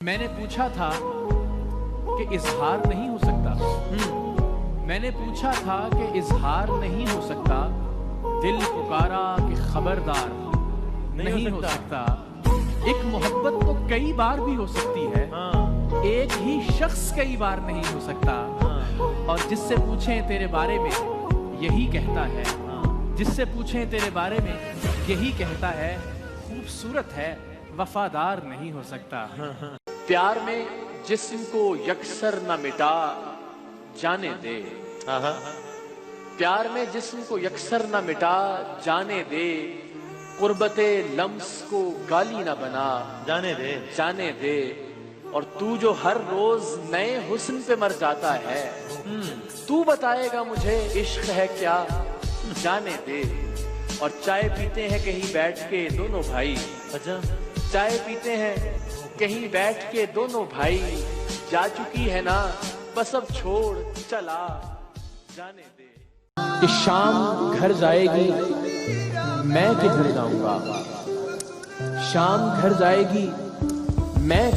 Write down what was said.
میں نے پوچھا تھا کہ اظہار نہیں ہو سکتا، میں نے پوچھا تھا کہ اظہار نہیں ہو سکتا، دل پکارا کہ خبردار نہیں ہو سکتا۔ ایک محبت تو کئی بار بھی ہو سکتی ہے، ایک ہی شخص کئی بار نہیں ہو سکتا، اور جس سے پوچھیں تیرے بارے میں یہی کہتا ہے، جس سے پوچھیں تیرے بارے میں یہی کہتا ہے، خوبصورت ہے وفادار نہیں ہو سکتا۔ پیار میں جسم کو یکسر نہ مٹا جانے دے، پیار میں جسم کو یکسر نہ مٹا جانے دے، قربت لمس کو گالی نہ بنا جانے دے، اور تو جو ہر روز نئے حسن پہ مر جاتا ہے، تو بتائے گا مجھے عشق ہے کیا جانے دے۔ اور چائے پیتے ہیں کہیں بیٹھ کے دونوں بھائی، چائے پیتے ہیں کہیں بیٹھ کے دونوں بھائی، جا چکی ہے نا بس اب چھوڑ چلا جانے دے۔ کہ شام گھر جائے گی میں کدھر جاؤں گا، شام گھر جائے گی میں